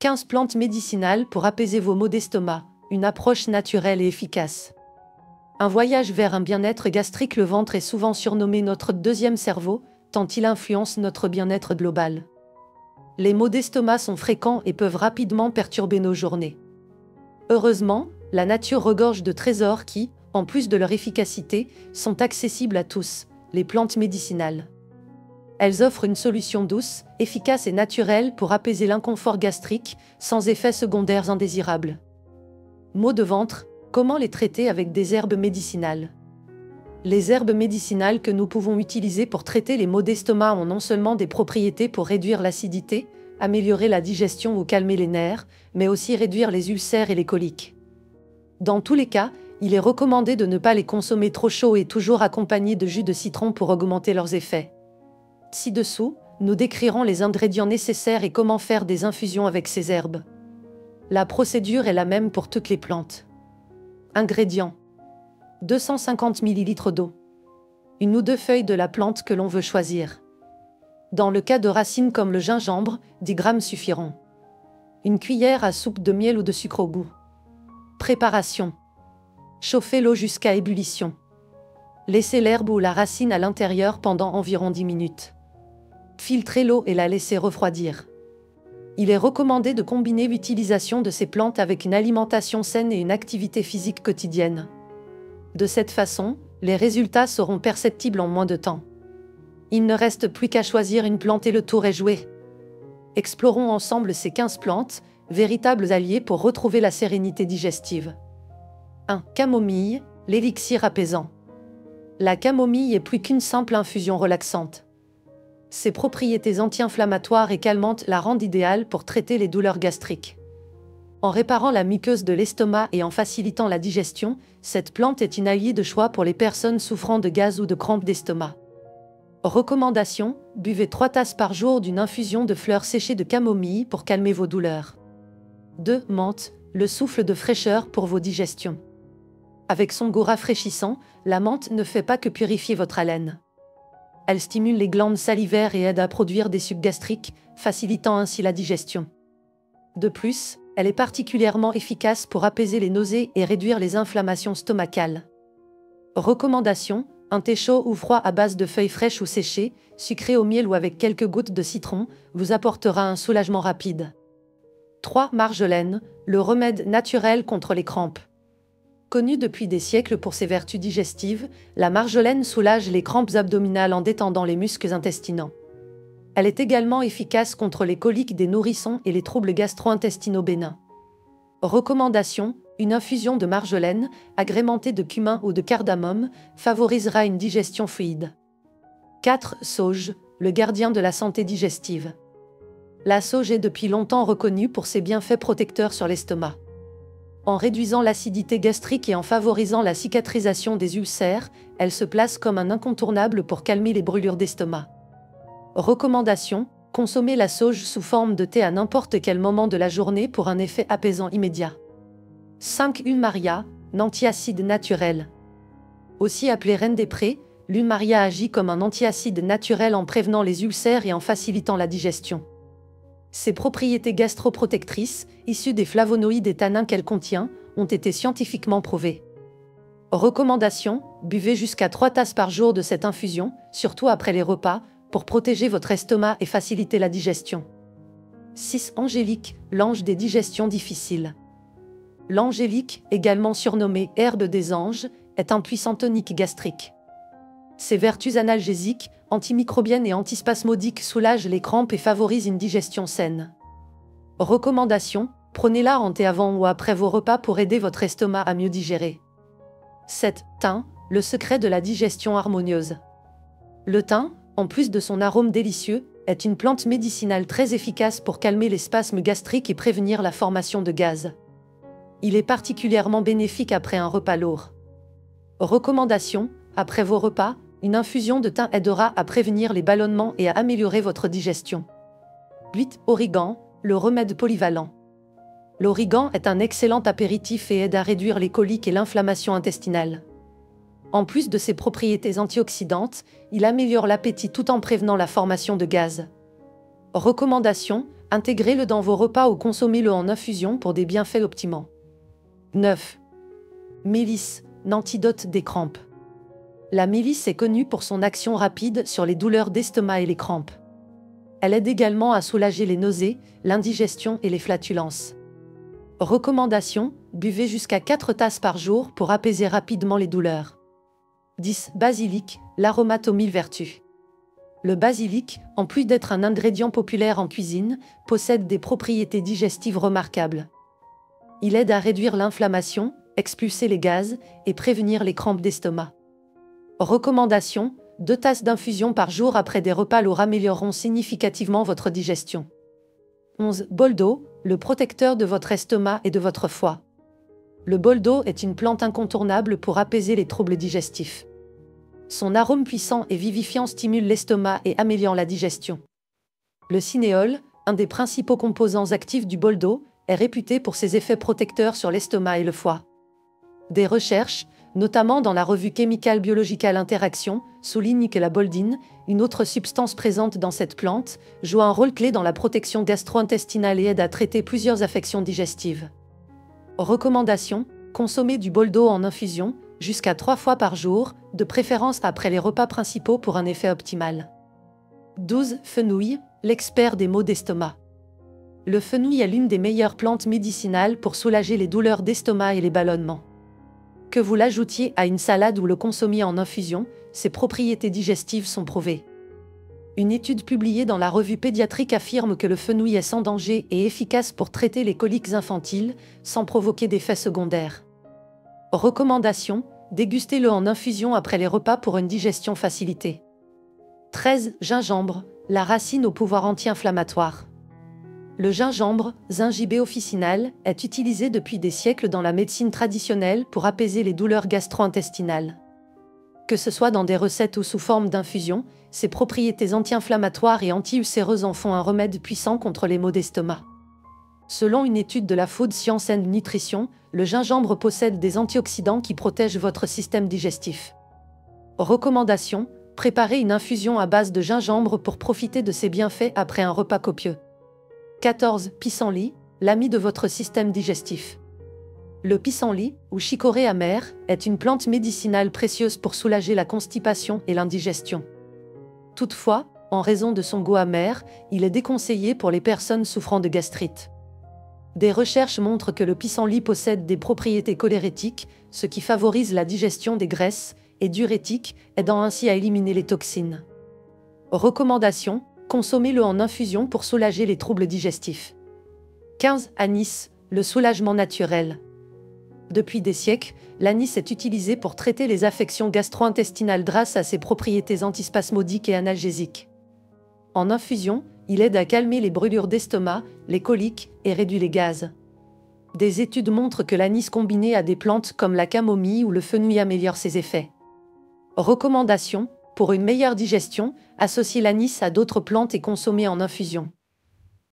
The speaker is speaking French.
15 plantes médicinales pour apaiser vos maux d'estomac, une approche naturelle et efficace. Un voyage vers un bien-être gastrique. Le ventre est souvent surnommé notre deuxième cerveau, tant il influence notre bien-être global. Les maux d'estomac sont fréquents et peuvent rapidement perturber nos journées. Heureusement, la nature regorge de trésors qui, en plus de leur efficacité, sont accessibles à tous, les plantes médicinales. Elles offrent une solution douce, efficace et naturelle pour apaiser l'inconfort gastrique, sans effets secondaires indésirables. Maux de ventre, comment les traiter avec des herbes médicinales? Les herbes médicinales que nous pouvons utiliser pour traiter les maux d'estomac ont non seulement des propriétés pour réduire l'acidité, améliorer la digestion ou calmer les nerfs, mais aussi réduire les ulcères et les coliques. Dans tous les cas, il est recommandé de ne pas les consommer trop chauds et toujours accompagnés de jus de citron pour augmenter leurs effets. Ci-dessous, nous décrirons les ingrédients nécessaires et comment faire des infusions avec ces herbes. La procédure est la même pour toutes les plantes. Ingrédients: 250 ml d'eau. Une ou deux feuilles de la plante que l'on veut choisir. Dans le cas de racines comme le gingembre, 10 g suffiront. Une cuillère à soupe de miel ou de sucre au goût. Préparation: chauffez l'eau jusqu'à ébullition. Laissez l'herbe ou la racine à l'intérieur pendant environ 10 minutes. Filtrez l'eau et la laissez refroidir. Il est recommandé de combiner l'utilisation de ces plantes avec une alimentation saine et une activité physique quotidienne. De cette façon, les résultats seront perceptibles en moins de temps. Il ne reste plus qu'à choisir une plante et le tour est joué. Explorons ensemble ces 15 plantes, véritables alliés pour retrouver la sérénité digestive. 1. Camomille, l'élixir apaisant. La camomille est plus qu'une simple infusion relaxante. Ses propriétés anti-inflammatoires et calmantes la rendent idéale pour traiter les douleurs gastriques. En réparant la muqueuse de l'estomac et en facilitant la digestion, cette plante est une alliée de choix pour les personnes souffrant de gaz ou de crampes d'estomac. Recommandation: buvez 3 tasses par jour d'une infusion de fleurs séchées de camomille pour calmer vos douleurs. 2. Menthe, le souffle de fraîcheur pour vos digestions. Avec son goût rafraîchissant, la menthe ne fait pas que purifier votre haleine. Elle stimule les glandes salivaires et aide à produire des sucs gastriques, facilitant ainsi la digestion. De plus, elle est particulièrement efficace pour apaiser les nausées et réduire les inflammations stomacales. Recommandation: un thé chaud ou froid à base de feuilles fraîches ou séchées, sucré au miel ou avec quelques gouttes de citron, vous apportera un soulagement rapide. 3. Marjolaine, le remède naturel contre les crampes. Connue depuis des siècles pour ses vertus digestives, la marjolaine soulage les crampes abdominales en détendant les muscles intestinaux. Elle est également efficace contre les coliques des nourrissons et les troubles gastro-intestinaux bénins. Recommandation: une infusion de marjolaine, agrémentée de cumin ou de cardamome, favorisera une digestion fluide. 4. Sauge, le gardien de la santé digestive. La sauge est depuis longtemps reconnue pour ses bienfaits protecteurs sur l'estomac. En réduisant l'acidité gastrique et en favorisant la cicatrisation des ulcères, elle se place comme un incontournable pour calmer les brûlures d'estomac. Recommandation: consommez la sauge sous forme de thé à n'importe quel moment de la journée pour un effet apaisant immédiat. 5. Ulmaria, l'antiacide naturel. Aussi appelée reine des prés, l'ulmaria agit comme un antiacide naturel en prévenant les ulcères et en facilitant la digestion. Ses propriétés gastroprotectrices, issues des flavonoïdes et tannins qu'elle contient, ont été scientifiquement prouvées. Recommandation: buvez jusqu'à 3 tasses par jour de cette infusion, surtout après les repas, pour protéger votre estomac et faciliter la digestion. 6. Angélique, l'ange des digestions difficiles. L'angélique, également surnommée herbe des anges, est un puissant tonique gastrique. Ses vertus analgésiques, antimicrobiennes et antispasmodiques soulagent les crampes et favorisent une digestion saine. Recommandation: prenez-la en thé avant ou après vos repas pour aider votre estomac à mieux digérer. 7. Thym, le secret de la digestion harmonieuse. Le thym, en plus de son arôme délicieux, est une plante médicinale très efficace pour calmer les spasmes gastriques et prévenir la formation de gaz. Il est particulièrement bénéfique après un repas lourd. Recommandation: après vos repas, une infusion de thym aidera à prévenir les ballonnements et à améliorer votre digestion. 8. Origan, le remède polyvalent. L'origan est un excellent apéritif et aide à réduire les coliques et l'inflammation intestinale. En plus de ses propriétés antioxydantes, il améliore l'appétit tout en prévenant la formation de gaz. Recommandation: Intégrez-le dans vos repas ou consommez-le en infusion pour des bienfaits optimaux. 9. Mélisse, l'antidote des crampes. La mélisse est connue pour son action rapide sur les douleurs d'estomac et les crampes. Elle aide également à soulager les nausées, l'indigestion et les flatulences. Recommandation, buvez jusqu'à 4 tasses par jour pour apaiser rapidement les douleurs. 10. Basilic, l'aromate aux 1000 vertus. Le basilic, en plus d'être un ingrédient populaire en cuisine, possède des propriétés digestives remarquables. Il aide à réduire l'inflammation, expulser les gaz et prévenir les crampes d'estomac. Recommandation, 2 tasses d'infusion par jour après des repas lourds amélioreront significativement votre digestion. 11. Bol d'eau, le protecteur de votre estomac et de votre foie. Le bol d'eau est une plante incontournable pour apaiser les troubles digestifs. Son arôme puissant et vivifiant stimule l'estomac et améliore la digestion. Le cinéole, un des principaux composants actifs du bol d'eau, est réputé pour ses effets protecteurs sur l'estomac et le foie. Des recherches, notamment dans la revue Chemical Biological Interaction, soulignent que la boldine, une autre substance présente dans cette plante, joue un rôle clé dans la protection gastro-intestinale et aide à traiter plusieurs affections digestives. Recommandation, consommer du bol d'eau en infusion, jusqu'à 3 fois par jour, de préférence après les repas principaux pour un effet optimal. 12. Fenouil, l'expert des maux d'estomac. Le fenouil est l'une des meilleures plantes médicinales pour soulager les douleurs d'estomac et les ballonnements. Que vous l'ajoutiez à une salade ou le consommiez en infusion, ses propriétés digestives sont prouvées. Une étude publiée dans la revue pédiatrique affirme que le fenouil est sans danger et efficace pour traiter les coliques infantiles, sans provoquer d'effets secondaires. Recommandation, dégustez-le en infusion après les repas pour une digestion facilitée. 13. Gingembre, la racine au pouvoir anti-inflammatoire. Le gingembre, Zingibé officinale, est utilisé depuis des siècles dans la médecine traditionnelle pour apaiser les douleurs gastro-intestinales. Que ce soit dans des recettes ou sous forme d'infusion, ses propriétés anti-inflammatoires et anti-ulcéreuses en font un remède puissant contre les maux d'estomac. Selon une étude de la Food Science and Nutrition, le gingembre possède des antioxydants qui protègent votre système digestif. Recommandation, préparez une infusion à base de gingembre pour profiter de ses bienfaits après un repas copieux. 14. Pissenlit, l'ami de votre système digestif. Le pissenlit, ou chicorée amer, est une plante médicinale précieuse pour soulager la constipation et l'indigestion. Toutefois, en raison de son goût amer, il est déconseillé pour les personnes souffrant de gastrite. Des recherches montrent que le pissenlit possède des propriétés cholérétiques, ce qui favorise la digestion des graisses, et diurétiques, aidant ainsi à éliminer les toxines. Recommandation, consommez-le en infusion pour soulager les troubles digestifs. 15. Anis, le soulagement naturel. Depuis des siècles, l'anis est utilisé pour traiter les affections gastro-intestinales grâce à ses propriétés antispasmodiques et analgésiques. En infusion, il aide à calmer les brûlures d'estomac, les coliques et réduit les gaz. Des études montrent que l'anis combiné à des plantes comme la camomille ou le fenouil améliore ses effets. Recommandation, pour une meilleure digestion, associez l'anis à d'autres plantes et consommez en infusion.